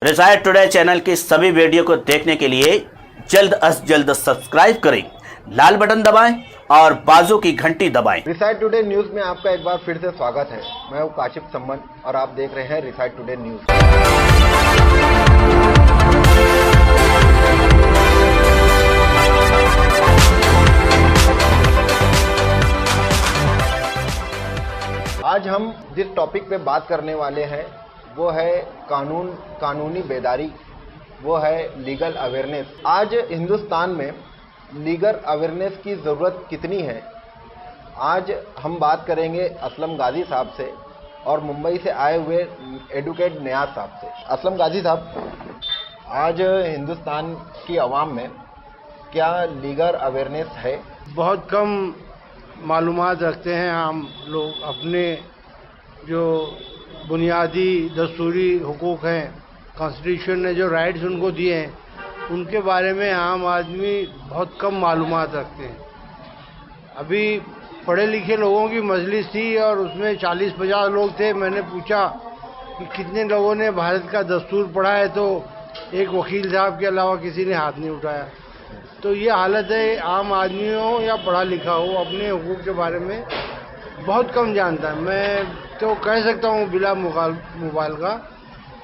Recite today channel की सभी video को देखने के लिए जल्द अज जल्द सब्सक्राइब करें, लाल बटन दबाएं और बाजू की घंटी दबाएं। रिसाइट टुडे न्यूज में आपका एक बार फिर से स्वागत है। मैं हूं काशिफ सम्मन और आप देख रहे हैं रिसाइट टुडे न्यूज। आज हम जिस टॉपिक पे बात करने वाले हैं वो है कानूनी बेदारी, वो है लीगल अवेयरनेस। आज हिंदुस्तान में लीगल अवेयरनेस की ज़रूरत कितनी है, आज हम बात करेंगे असलम गाजी साहब से और मुंबई से आए हुए एडवोकेट नियाज साहब से। असलम गाजी साहब, आज हिंदुस्तान की आवाम में क्या लीगल अवेयरनेस है? बहुत कम मालूमात रखते हैं हम लोग। अपने जो बुनियादी दस्तूरी हुकूक हैं, कॉन्स्टिट्यूशन ने जो राइट्स उनको दिए हैं, उनके बारे में आम आदमी बहुत कम मालूमात रखते हैं। अभी पढ़े लिखे लोगों की मजलिस थी और उसमें 40-50 लोग थे। मैंने पूछा कि कितने लोगों ने भारत का दस्तूर पढ़ा है, तो एक वकील साहब के अलावा किसी ने हाथ नहीं उठाया। तो ये हालत है, आम आदमी हो या पढ़ा लिखा हो, अपने हुकूक के बारे में बहुत कम जानता है। मैं तो कह सकता हूँ बिला मुबालगा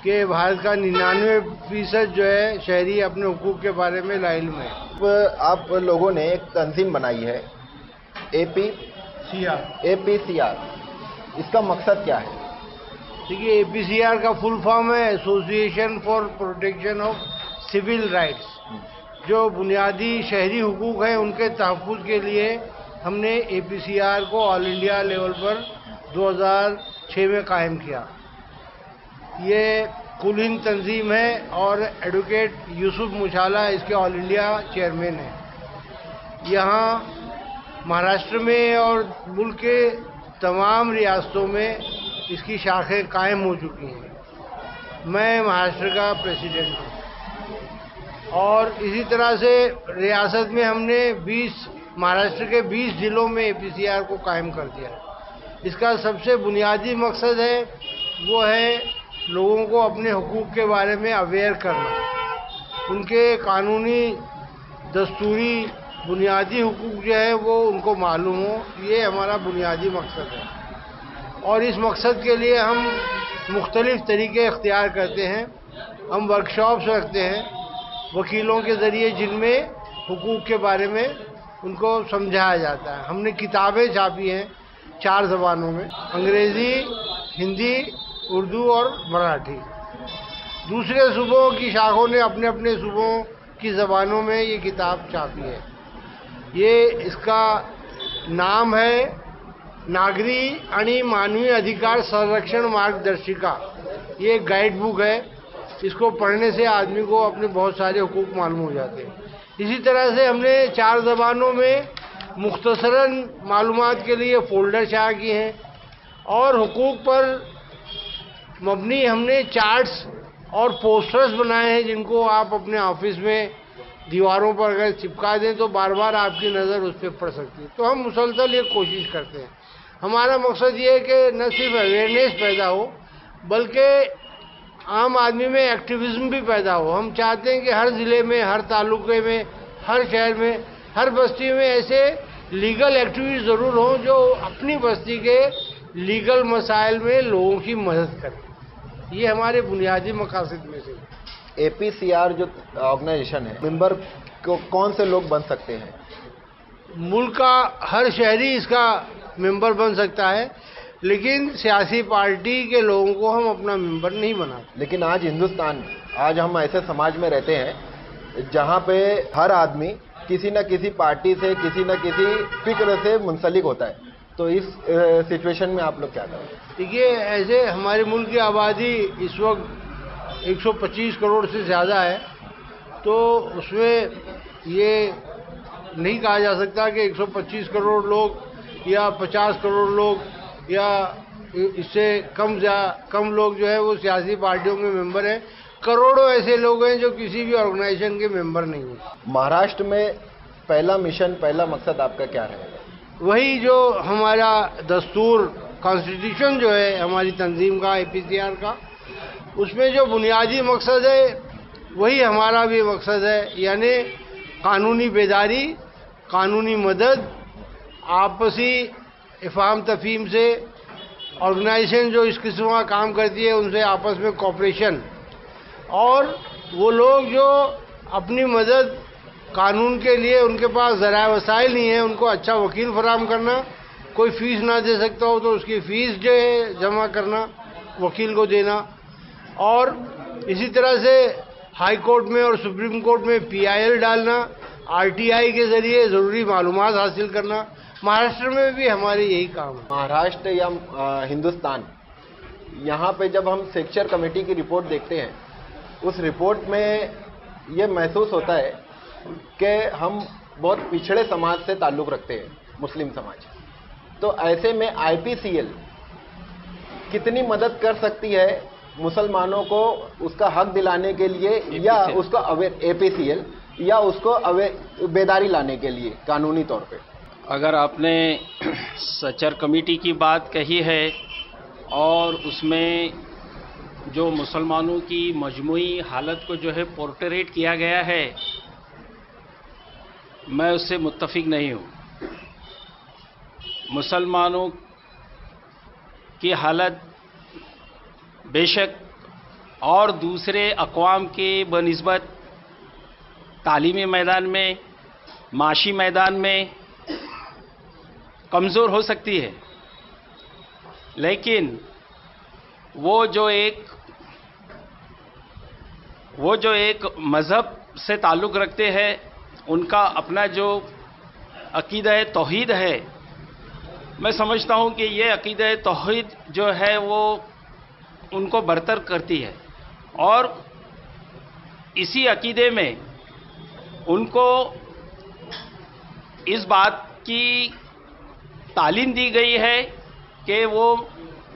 कि भारत का 99% जो है शहरी अपने हुकूक के बारे में लाइल्म है। आप लोगों ने एक तंजीम बनाई है APCR, इसका मकसद क्या है? देखिए, APCR का फुल फॉर्म है association for protection of civil rights. जो बुनियादी शहरी हुकूक हैं उनके तहफ़्फ़ुज़ के लिए हमने APCR को ऑल इंडिया लेवल पर 2006 में कायम किया। ये कुल हिंद तंजीम है और एडवोकेट यूसुफ मुशाला इसके ऑल इंडिया चेयरमैन हैं। यहाँ महाराष्ट्र में और मुल्क के तमाम रियासतों में इसकी शाखें कायम हो चुकी हैं। मैं महाराष्ट्र का प्रेसिडेंट हूँ और इसी तरह से रियासत में हमने महाराष्ट्र के 20 ज़िलों में APCR को कायम कर दिया। इसका सबसे बुनियादी मकसद है वो है लोगों को अपने हुकूक के बारे में अवेयर करना, उनके कानूनी दस्तूरी बुनियादी हुकूक जो है वो उनको मालूम हो। ये हमारा बुनियादी मकसद है और इस मकसद के लिए हम मुख्तलिफ़ तरीके इख्तियार करते हैं। हम वर्कशॉप्स रखते हैं वकीलों के ज़रिए जिनमें हुकूक के बारे में उनको समझाया जाता है। हमने किताबें छापी हैं 4 ज़बानों में, अंग्रेज़ी, हिंदी, उर्दू और मराठी। दूसरे सूबों की शाखों ने अपने अपने सूबों की ज़बानों में ये किताब छापी है। ये इसका नाम है नागरी आणि मानवी अधिकार संरक्षण मार्गदर्शिका। ये एक गाइड बुक है, इसको पढ़ने से आदमी को अपने बहुत सारे हुकूक मालूम हो जाते हैं। इसी तरह से हमने 4 ज़बानों में मुख्तसरन मालूमात के लिए फ़ोल्डर शाया किए हैं और हुकूक पर मबनी हमने चार्ट्स और पोस्टर्स बनाए हैं जिनको आप अपने ऑफिस में दीवारों पर अगर चिपका दें तो बार बार आपकी नज़र उस पर पड़ सकती है। तो हम मुसलसल ये कोशिश करते हैं। हमारा मकसद ये है कि न सिर्फ अवेयरनेस पैदा हो बल्कि आम आदमी में एक्टिविज़्म भी पैदा हो। हम चाहते हैं कि हर ज़िले में, हर तालुके में, हर शहर में, हर बस्ती में ऐसे लीगल एक्टिविस्ट ज़रूर हों जो अपनी बस्ती के लीगल मसाइल में लोगों की मदद करें। ये हमारे बुनियादी मकासद में से। APCR जो ऑर्गेनाइजेशन है, मेंबर को कौन से लोग बन सकते हैं? मुल्क का हर शहरी इसका मेंबर बन सकता है, लेकिन सियासी पार्टी के लोगों को हम अपना मेंबर नहीं बनाते। लेकिन आज हम ऐसे समाज में रहते हैं जहाँ पे हर आदमी किसी न किसी पार्टी से, किसी न किसी फिक्र से मुंसलिक होता है। तो इस सिचुएशन में आप लोग क्या करें? देखिए, ऐसे हमारे मुल्क की आबादी इस वक्त 125 करोड़ से ज़्यादा है, तो उसमें ये नहीं कहा जा सकता कि 125 करोड़ लोग या 50 करोड़ लोग या इससे कम लोग जो है वो सियासी पार्टियों में मेंबर हैं। करोड़ों ऐसे लोग हैं जो किसी भी ऑर्गेनाइजेशन के मेंबर नहीं हैं। महाराष्ट्र में पहला मिशन, पहला मकसद आपका क्या रहेगा? वही जो हमारा दस्तूर, कॉन्स्टिट्यूशन जो है हमारी तंजीम का, APCR का, उसमें जो बुनियादी मकसद है वही हमारा भी मकसद है, यानी कानूनी बेदारी, कानूनी मदद, आपसी इफ़ाम तफ़हीम से ऑर्गेनाइजेशन जो इस किस्म का काम करती है उनसे आपस में कोऑपरेशन, और वो लोग जो अपनी मदद कानून के लिए उनके पास ज़राए वसाइल नहीं है उनको अच्छा वकील फराहम करना, कोई फ़ीस ना दे सकता हो तो उसकी फ़ीस जो है जमा करना, वकील को देना, और इसी तरह से हाई कोर्ट में और सुप्रीम कोर्ट में PIL डालना, RTI के ज़रिए ज़रूरी मालूमात हासिल करना। महाराष्ट्र में भी हमारे यही काम है। महाराष्ट्र या हिंदुस्तान, यहाँ पे जब हम सेक्चर कमेटी की रिपोर्ट देखते हैं, उस रिपोर्ट में ये महसूस होता है कि हम बहुत पिछड़े समाज से ताल्लुक़ रखते हैं, मुस्लिम समाज। तो ऐसे में IPCL कितनी मदद कर सकती है मुसलमानों को उसका हक दिलाने के लिए, या उसको APCL या उसको बेदारी लाने के लिए कानूनी तौर पे? अगर आपने सचर कमेटी की बात कही है और उसमें जो मुसलमानों की मजमूई हालत को जो है पोर्ट्रेट किया गया है, मैं उससे मुत्तफिक नहीं हूँ। मुसलमानों की हालत बेशक और दूसरे अक़वाम के बनिस्बत तालीमी मैदान में, माशी मैदान में कमज़ोर हो सकती है, लेकिन वो जो एक मज़हब से ताल्लुक़ रखते हैं, उनका अपना जो अक़ीदा तौहीद है, मैं समझता हूँ कि ये अक़ीदा तौहीद जो है वो उनको बरतर करती है, और इसी अक़ीदे में उनको इस बात की तालीम दी गई है कि वो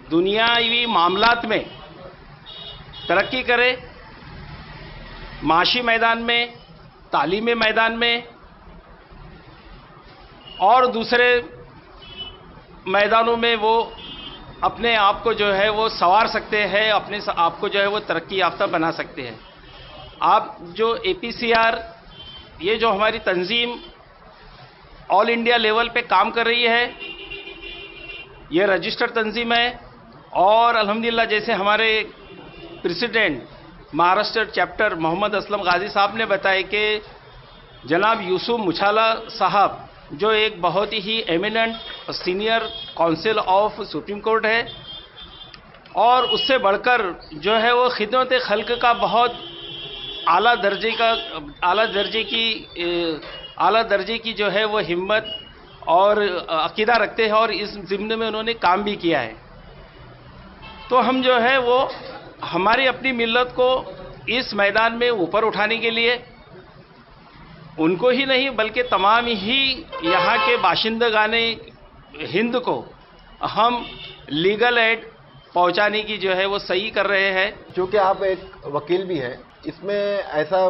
दुनियावी मामलात में तरक्की करे, माशी मैदान में, तालीमी मैदान में और दूसरे मैदानों में वो अपने आप को जो है वो संवार सकते हैं, अपने आप को जो है वो तरक्की याफ्ता बना सकते हैं। आप जो APCR, ये जो हमारी तंजीम ऑल इंडिया लेवल पे काम कर रही है, ये रजिस्टर्ड तंजीम है, और अल्हम्दुलिल्लाह जैसे हमारे प्रेसिडेंट महाराष्ट्र चैप्टर मोहम्मद असलम गाजी साहब ने बताया कि जनाब यूसुफ मुछाला साहब जो एक बहुत ही eminent senior counsel of Supreme Court है, और उससे बढ़कर जो है वो खिदमत खल्क का बहुत आला दर्जे की जो है वो हिम्मत और अकीदा रखते हैं, और इस ज़िम्न में उन्होंने काम भी किया है। तो हम जो है वो हमारी अपनी मिल्लत को इस मैदान में ऊपर उठाने के लिए उनको ही नहीं बल्कि तमाम ही यहाँ के बाशिंदगाने हिंद को हम लीगल एड पहुँचाने की जो है वो सही कर रहे हैं। क्योंकि आप एक वकील भी हैं, इसमें ऐसा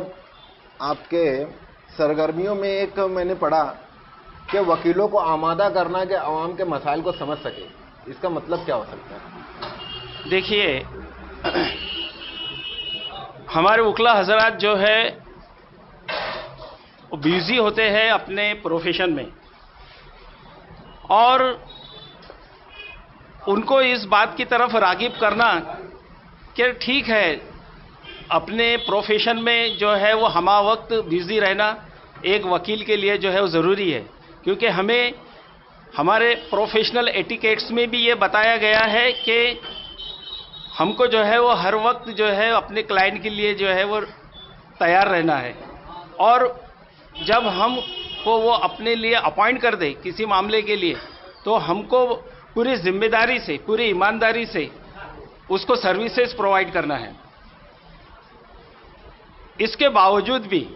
आपके सरगर्मियों में एक मैंने पढ़ा कि वकीलों को आमादा करना कि आवाम के मसाइल को समझ सके, इसका मतलब क्या हो सकता है? देखिए, हमारे वकील हजरात जो है बिजी होते हैं अपने प्रोफेशन में, और उनको इस बात की तरफ रागिब करना कि ठीक है अपने प्रोफेशन में जो है वो हमा वक्त बिजी रहना एक वकील के लिए जो है वो ज़रूरी है, क्योंकि हमें हमारे प्रोफेशनल एटिकेट्स में भी ये बताया गया है कि हमको जो है वो हर वक्त जो है अपने क्लाइंट के लिए जो है वो तैयार रहना है, और जब हम को वो अपने लिए अपॉइंट कर दे किसी मामले के लिए, तो हमको पूरी जिम्मेदारी से, पूरी ईमानदारी से उसको सर्विसेज प्रोवाइड करना है। इसके बावजूद भी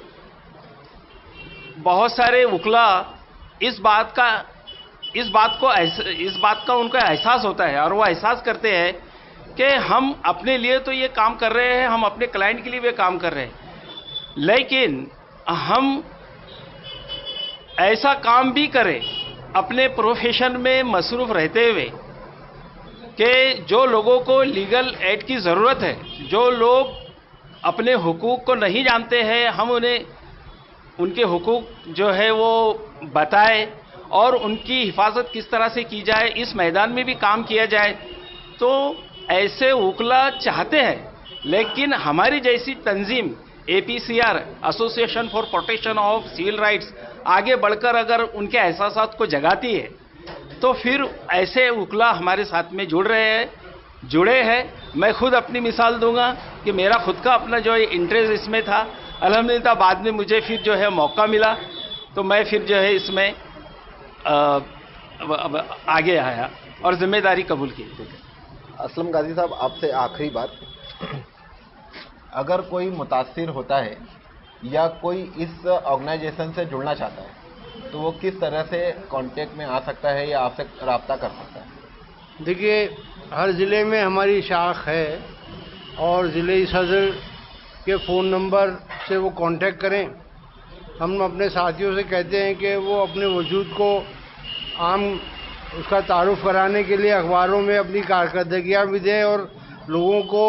बहुत सारे वकीला इस बात का उनका एहसास होता है, और वो एहसास करते हैं कि हम अपने लिए तो ये काम कर रहे हैं, हम अपने क्लाइंट के लिए भी काम कर रहे हैं, लेकिन हम ऐसा काम भी करें अपने प्रोफेशन में मसरूफ़ रहते हुए कि जो लोगों को लीगल एड की ज़रूरत है, जो लोग अपने हुकूक को नहीं जानते हैं, हम उन्हें उनके हुकूक जो है वो बताए और उनकी हिफाजत किस तरह से की जाए, इस मैदान में भी काम किया जाए। तो ऐसे वकला चाहते हैं, लेकिन हमारी जैसी तंजीम APCR, association for protection of civil rights, आगे बढ़कर अगर उनके एहसासात को जगाती है तो फिर ऐसे वकला हमारे साथ में जुड़े हैं। मैं खुद अपनी मिसाल दूंगा कि मेरा खुद का अपना जो इंटरेस्ट इसमें था, अल्हम्दुलिल्लाह बाद में मुझे फिर जो है मौका मिला तो मैं फिर जो है इसमें आगे आया और जिम्मेदारी कबूल की। असलम गाजी साहब, आपसे आखिरी बात, अगर कोई मुतासिर होता है या कोई इस ऑर्गेनाइजेशन से जुड़ना चाहता है तो वो किस तरह से कांटेक्ट में आ सकता है या आपसे रब्ता कर सकता है? देखिए, हर ज़िले में हमारी शाख है और ज़िले सदर के फ़ोन नंबर से वो कांटेक्ट करें। हम अपने साथियों से कहते हैं कि वो अपने वजूद को आम उसका तारुफ कराने के लिए अखबारों में अपनी कारकर्दगियाँ भी दें और लोगों को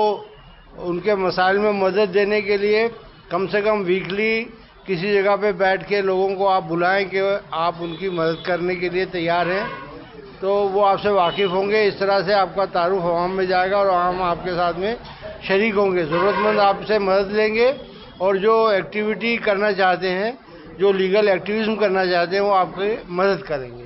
उनके मसाइल में मदद देने के लिए कम से कम वीकली किसी जगह पे बैठ के लोगों को आप बुलाएं कि आप उनकी मदद करने के लिए तैयार हैं, तो वो आपसे वाकिफ़ होंगे। इस तरह से आपका तारुफ आवाम में जाएगा और आवाम आपके साथ में शरीक होंगे, ज़रूरतमंद आपसे मदद लेंगे और जो एक्टिविटी करना चाहते हैं, जो लीगल एक्टिविज़म करना चाहते हैं, वो आपकी मदद करेंगे।